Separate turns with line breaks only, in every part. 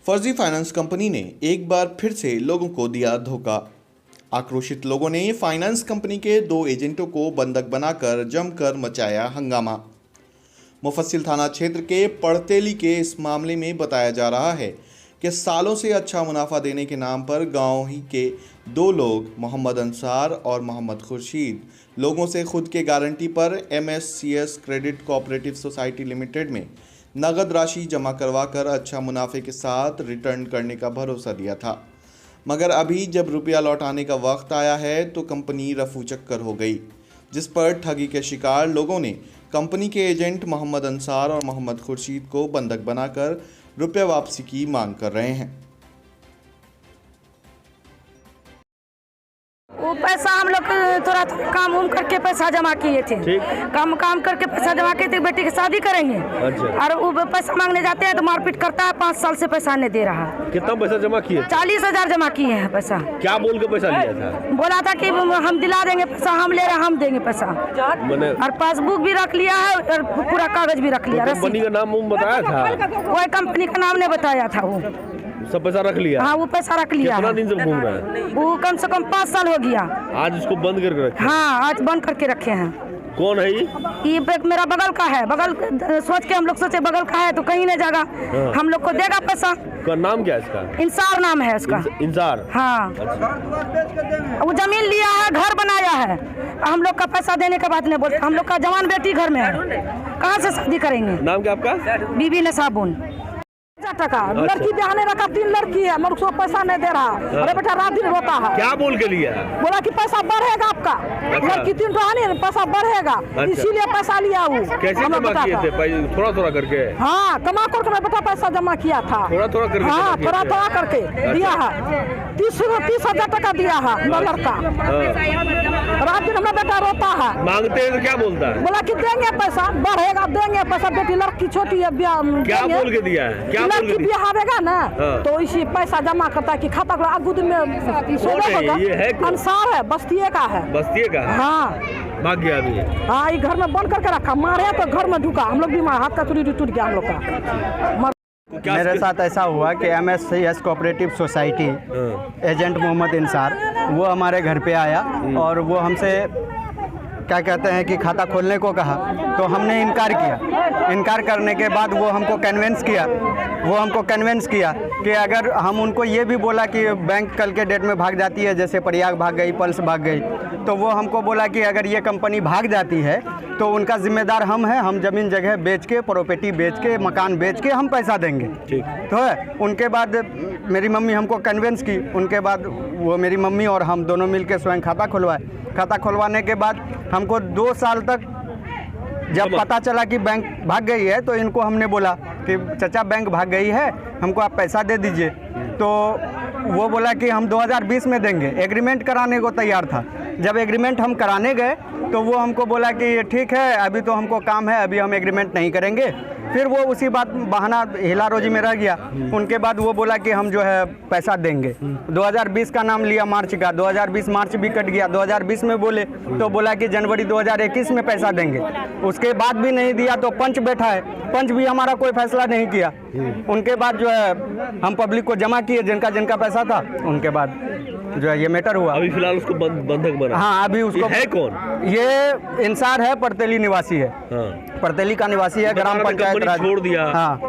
फर्जी finance company ने एक बार फिर से लोगों को दिया धोखा। आक्रोशित लोगों ने फाइनेंस कंपनी के 2 एजेंटों को बंधक बनाकर जमकर मचाया हंगामा। मुफस्सिल थाना क्षेत्र के पड़तेली के इस मामले में बताया जा रहा है कि सालों से अच्छा मुनाफा देने के नाम पर गांव ही के 2 लोग मोहम्मद अंसार और मोहम्मद खुर्शीद लोगों से खुद के गारंटी पर MSCS credit cooperative society limited में नगद राशि जमा करवाकर अच्छा मुनाफे के साथ रिटर्न करने का भरोसा दिया था, मगर अभी जब रुपया लौटाने का वक्त आया है तो कंपनी रफू चक्कर हो गई, जिस पर ठगी के शिकार लोगों ने कंपनी के एजेंट मोहम्मद अंसार और मोहम्मद खुर्शीद को बंधक बनाकर रुपया वापसी की मांग कर रहे हैं।
वो पैसा हम लोग थोड़ा काम उम करके पैसा जमा किए थे, काम करके पैसा जमा किए थे, बेटी की शादी करेंगे। अच्छा। और वो पैसा मांगने जाते हैं तो मारपीट करता है, 5 साल से पैसा नहीं दे रहा।
कितना पैसा जमा किए?
40,000 जमा किए हैं पैसा।
क्या बोल के पैसा लिया था? बोला
था कि हम दिला देंगे पैसा, हम ले रहे हम देंगे पैसा, और पासबुक भी रख लिया है और पूरा कागज भी रख लिया।
कंपनी का नाम बताया था?
कोई कंपनी का नाम नहीं बताया था। वो
सब पैसा रख लिया?
हाँ, वो पैसा रख लिया।
कितना दिन से घूम रहा है?
वो कम से कम 5 साल हो गया।
आज उसको बंद करके रखे?
हाँ, आज बंद करके रखे हैं।
कौन है
ये मेरा बगल का है। बगल सोच के हम लोग सोचे बगल का है तो कहीं नहीं जाएगा। हाँ। हम लोग को देगा पैसा।
का नाम क्या है इसका?
इंसार नाम है इसका।
इंसार?
हाँ। अच्छा। वो जमीन लिया है, घर बनाया है, हम लोग का पैसा देने के बाद नहीं बोलते। हम लोग का जवान बेटी घर में है, कहाँ से शादी करेंगे?
नाम क्या आपका?
बीबी नसाबुन। टका लड़की बिहाने रखा, 3 लड़की है, मगर उसको पैसा नहीं दे रहा। अरे बेटा रात दिन रोता है।
क्या बोल के लिया? बोला
कि पैसा बढ़ेगा आपका। अच्छा। लड़की 3 तो पैसा बढ़ेगा। अच्छा। इसीलिए पैसा लिया। वो
कैसे जमा किए थे? थोड़ा करके? हाँ,
कमा करके बेटा पैसा जमा किया था।
थोड़ा करके?
हाँ, थोड़ा करके दिया है। 30,000 टका दिया है लड़का। रात दिन हमारा बेटा रोता है।
मांगते हैं तो क्या बोलता है?
बोला कि देंगे पैसा, बढ़ेगा, देंगे पैसा। बेटी लड़की छोटी है,
क्या बोल के दिया है? क्या
लड़की ब्याह आवेगा ना। हाँ। तो इसी पैसा जमा करता है कि खाता को आगू दिन में
ये है
अंसार है, बस्तिये का है।
बस्तिये का?
हाँ,
भाग गया अभी।
हाँ, ये घर में बंद करके रखा, मारे तो घर में ढुका। हम लोग भी हाथ का टूट गया हम लोग का।
मेरे साथ ऐसा हुआ कि MSCS cooperative society agent Mohammad Insar वो हमारे घर पे आया और वो हमसे क्या कहते हैं कि खाता खोलने को कहा, तो हमने इनकार किया। इनकार करने के बाद वो हमको कन्विंस किया कि अगर हम उनको ये भी बोला कि बैंक कल के डेट में भाग जाती है, जैसे प्रयाग भाग गई, पल्स भाग गई, तो वो हमको बोला कि अगर ये कंपनी भाग जाती है तो उनका जिम्मेदार हम हैं, हम ज़मीन जगह बेच के, प्रॉपर्टी बेच के, मकान बेच के हम पैसा देंगे। ठीक तो है। उनके बाद मेरी मम्मी हमको कन्विंस की। उनके बाद वो मेरी मम्मी और हम दोनों मिलकर स्वयं खाता खुलवाए। खाता खुलवाने के बाद हमको 2 साल तक जब पता चला कि बैंक भाग गई है तो इनको हमने बोला कि चाचा बैंक भाग गई है, हमको आप पैसा दे दीजिए। तो वो बोला कि हम 2020 में देंगे। एग्रीमेंट कराने को तैयार था। जब एग्रीमेंट हम कराने गए तो वो हमको बोला कि ठीक है, अभी तो हमको काम है, अभी हम एग्रीमेंट नहीं करेंगे। फिर वो उसी बात बहाना हिला रोजी में रह गया। उनके बाद वो बोला कि हम जो है पैसा देंगे। 2020 का नाम लिया, मार्च का। 2020 मार्च भी कट गया। 2020 में बोले तो बोला कि जनवरी 2021 में पैसा देंगे। उसके बाद भी नहीं दिया तो पंच बैठा है, पंच भी हमारा कोई फैसला नहीं किया। उनके बाद जो है हम पब्लिक को जमा किए, जिनका पैसा था। उनके बाद जो है ये मैटर हुआ।
अभी फिलहाल उसको बंधक बना?
हाँ, अभी उसको।
है कौन?
ये इंसार है, पड़तेली निवासी है। हाँ। पड़तेली का निवासी है, ग्राम पंचायत
छोड़ दिया।
हाँ,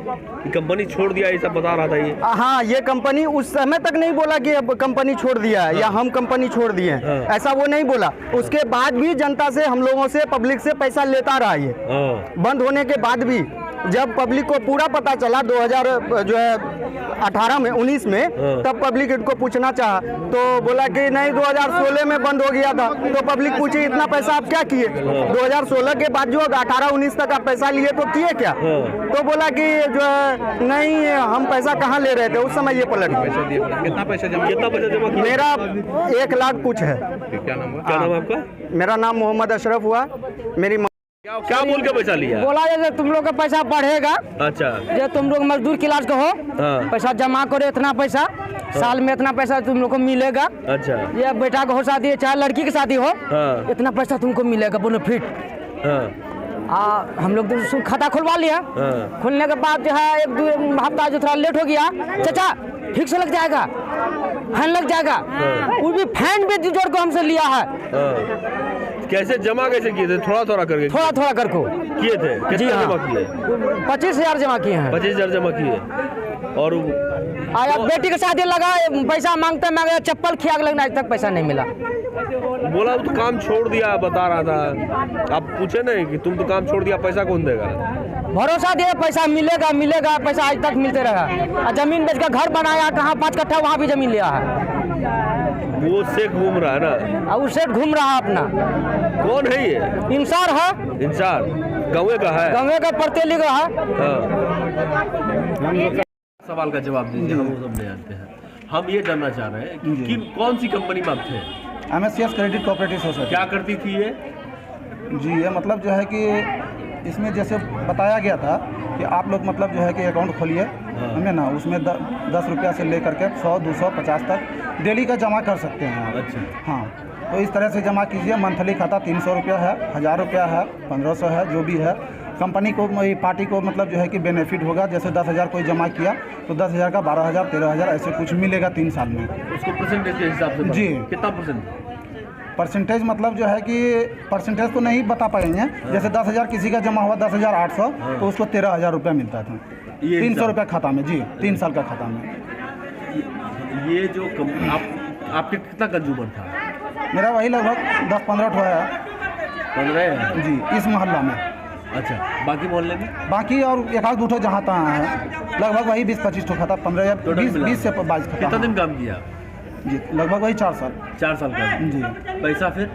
कंपनी छोड़ दिया, ऐसा बता रहा था ये।
हाँ, ये कंपनी उस समय तक नहीं बोला कि अब कंपनी छोड़ दिया है। हाँ। या हम कंपनी छोड़ दिए हैं। हाँ। ऐसा वो नहीं बोला। उसके बाद भी जनता से, हम लोगों से, पब्लिक से पैसा लेता रहा ये। हाँ। बंद होने के बाद भी जब पब्लिक को पूरा पता चला 2018 में 19 में, तब पब्लिक इनको पूछना चाहा तो बोला कि नहीं 2016 में बंद हो गया था। तो पब्लिक पूछी इतना पैसा आप क्या किए? 2016 के बाद जो 18-19 तक आप पैसा लिए तो किए क्या? तो बोला कि जो है नहीं, हम पैसा कहाँ ले रहे थे। उस समय ये पलट गया।
कितना पैसा जमा किया?
मेरा 1 लाख कुछ है।
क्या नाम आपका?
मेरा नाम मोहम्मद अशरफ हुआ। मेरी
क्या बोल के पैसा लिया?
बोला ये तुम लोग का पैसा बढ़ेगा।
अच्छा।
ये तुम लोग मजदूर क्लास के हो। हाँ। पैसा जमा करो, इतना पैसा साल में, इतना पैसा तुम लोग को मिलेगा। अच्छा। ये बेटा को हो शादी, चाहे लड़की की शादी हो। हाँ। इतना पैसा तुमको मिलेगा बोनोफिट। हाँ। हम लोग तो खाता खुलवा लिया।
हाँ।
खुलने के बाद जो है 1-2 हफ्ता जो थोड़ा लेट हो गया, चाचा ठीक से लग जाएगा, फैन लग जाएगा। वो भी फैन भी जोड़ को हमसे लिया है।
कैसे जमा कैसे किए थे? थोड़ा थोड़ा करके
थोड़ा थोड़ा करके
किए थे?
जी
कितना
हाँ।
जमा किए?
25,000 जमा किए हैं।
25,000 जमा किए। और
आया बेटी के शादी लगा, पैसा मांगते मांगे चप्पल खियाग लगना, आज तक पैसा नहीं मिला।
बोला वो तो काम छोड़ दिया, बता रहा था। आप पूछे नहीं कि तुम तो काम छोड़ दिया, पैसा कौन देगा?
भरोसा दिए पैसा मिलेगा मिलेगा, पैसा आज तक मिलते रहा। और जमीन बेच कर घर बनाया, कहाँ 5 कट्ठा वहाँ भी जमीन लिया है।
वो शेख घूम रहा है ना,
और उससे घूम रहा अपना।
कौन है ये?
इंसार है,
इंसान गाँव का है।
गंगे का परतेली का है।
हाँ। सवाल का जवाब दीजिए, हम वो सब नहीं जानते हैं। हम ये जानना चाह रहे हैं कि किन कौन सी कंपनी में आप थे?
MSCS credit cooperative society.
क्या करती थी ये?
जी, ये मतलब जो है कि इसमें जैसे बताया गया था कि आप लोग मतलब जो है कि अकाउंट खोलिए, हमें ना उसमें 10 रुपया से लेकर के 100, 200, 50 तक डेली का जमा कर सकते हैं आप।
अच्छा।
हाँ, तो इस तरह से जमा कीजिए। मंथली खाता 300 रुपया है, 1000 रुपया है, 1500 है, जो भी है। कंपनी को पार्टी को मतलब जो है कि बेनिफिट होगा। जैसे 10,000 कोई जमा किया तो 10,000 का 12,000, 13,000 ऐसे कुछ मिलेगा 3 साल में।
उसको परसेंटेज के हिसाब से
जी।
कितना परसेंट?
परसेंटेज मतलब जो है कि परसेंटेज तो नहीं बता पाएंगे। जैसे 10,000 किसी का जमा हुआ 10,800, तो उसको 13,000 रुपया मिलता था। 300 रुपया खाता में। जी, 3 साल का खाता में।
ये जो आपके कितना कंज्यूमर था?
मेरा वही लगभग 10-15 ठो है।
15 है
जी, इस मोहल्ला में।
अच्छा, बाकी मोहल्ले में?
बाकी और 1-2 ठो जहाँ तहाँ है, लगभग वही 20-25 ठो खाता, 15 या 20 से 22 खाता।
कितना दिन काम किया?
जी, लगभग वही 4 साल।
4 साल का।
जी।
पैसा फिर?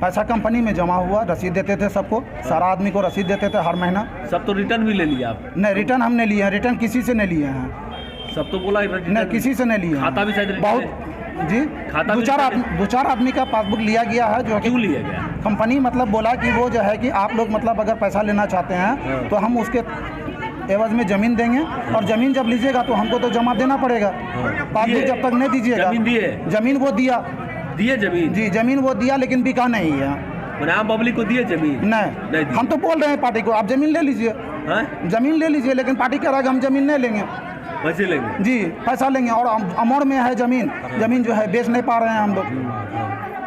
पैसा कंपनी में जमा हुआ, रसीद देते थे सबको, सारा आदमी को रसीद देते थे हर महीना।
सब तो रिटर्न भी ले लिया आप?
नहीं, रिटर्न हमने लिए हैं, रिटर्न किसी से नहीं लिए हैं।
सब तो बोला
नहीं, किसी से नहीं लिए हैं।
खाता भी शायद रिटर्न
बहुत जी,
खाता
2-4 आदमी का पासबुक लिया गया है। जो कि
क्यों लिया गया?
कंपनी मतलब बोला कि वो जो है कि आप लोग मतलब अगर पैसा लेना चाहते हैं तो हम उसके एवज में ज़मीन देंगे, और ज़मीन जब लीजिएगा तो हमको तो जमा देना पड़ेगा। पासबुक जब तक नहीं दीजिएगा।
जमीन दिए?
ज़मीन वो दिया।
दिए जमीन?
जी, ज़मीन वो दिया, लेकिन बिका नहीं है।
मैंने आम पब्लिक को दिए जमीन?
नहीं, हम तो बोल रहे हैं पार्टी को आप ज़मीन ले लीजिए, ज़मीन ले लीजिए, लेकिन पार्टी कह रहा है कि हम ज़मीन नहीं लेंगे।
पैसे लेंगे? जी,
पैसा लेंगे, और अमौर में है ज़मीन। ज़मीन जो है बेच नहीं पा रहे हैं हम लोग।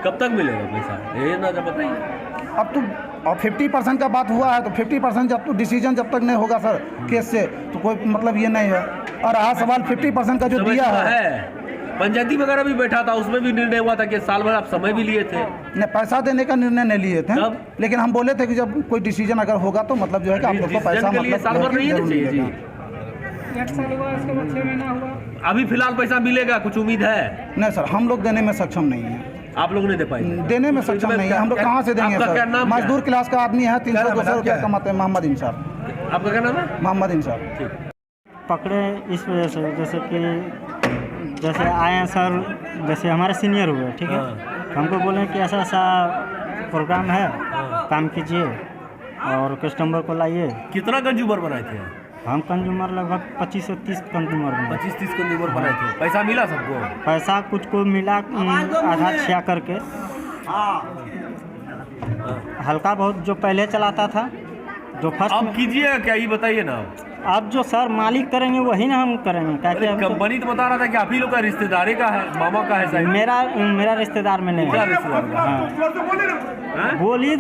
कब तक मिलेगा पैसा, ये ना बताइए।
अब तो और 50% का बात हुआ है, तो 50% जब तो डिसीजन जब तक नहीं होगा सर केस से, तो कोई मतलब ये नहीं है। और रहा सवाल 50% का जो दिया है,
पंचायती वगैरह भी बैठा था, उसमें भी निर्णय हुआ था कि साल भर आप समय भी लिए थे।
नहीं, पैसा देने का निर्णय नहीं लिए थे, लेकिन हम बोले थे कि जब कोई डिसीजन अगर होगा तो मतलब जो है कि आप लोग को पैसा मतलब
साल भर नहीं है चाहिए जी।
1 साल हुआ, इसके बाद 6 महीना हुआ।
अभी फिलहाल पैसा मिलेगा, कुछ उम्मीद है?
नहीं सर, हम लोग देने में सक्षम नहीं है।
आप लोग नहीं दे पाएंगे?
देने में सक्षम नहीं है, हम लोग कहाँ से देंगे सर? मजदूर क्लास का आदमी है, 300-200 रुपया कमाते हैं। मोहम्मद इंसार।
आपका क्या नाम है?
मोहम्मद इंसार।
पकड़े इस वजह से, जैसे कि जैसे आए हैं सर, जैसे हमारे सीनियर हुए, ठीक है, हमको बोले कि ऐसा ऐसा प्रोग्राम है, काम कीजिए और कस्टमर को लाइए।
कितना कंज्यूमर बनाए थे?
हम कंज्यूमर लगभग 25 से 30 कंज्यूमर बनाए।
25-30 कंज्यूमर बनाए थे। पैसा मिला सबको?
पैसा कुछ को मिला, आधा छिया करके। हल्का बहुत जो पहले चलाता था, जो फर्स्ट
आप कीजिए क्या, ये बताइए ना।
अब जो सर मालिक करेंगे वही ना हम करेंगे।
कंपनी तो बता रहा था कि आप ही लोग का रिश्तेदारी का है, मामा का है शायद।
मेरा रिश्तेदार में नहीं है।
रिश्तेदार?
हाँ, बोलिए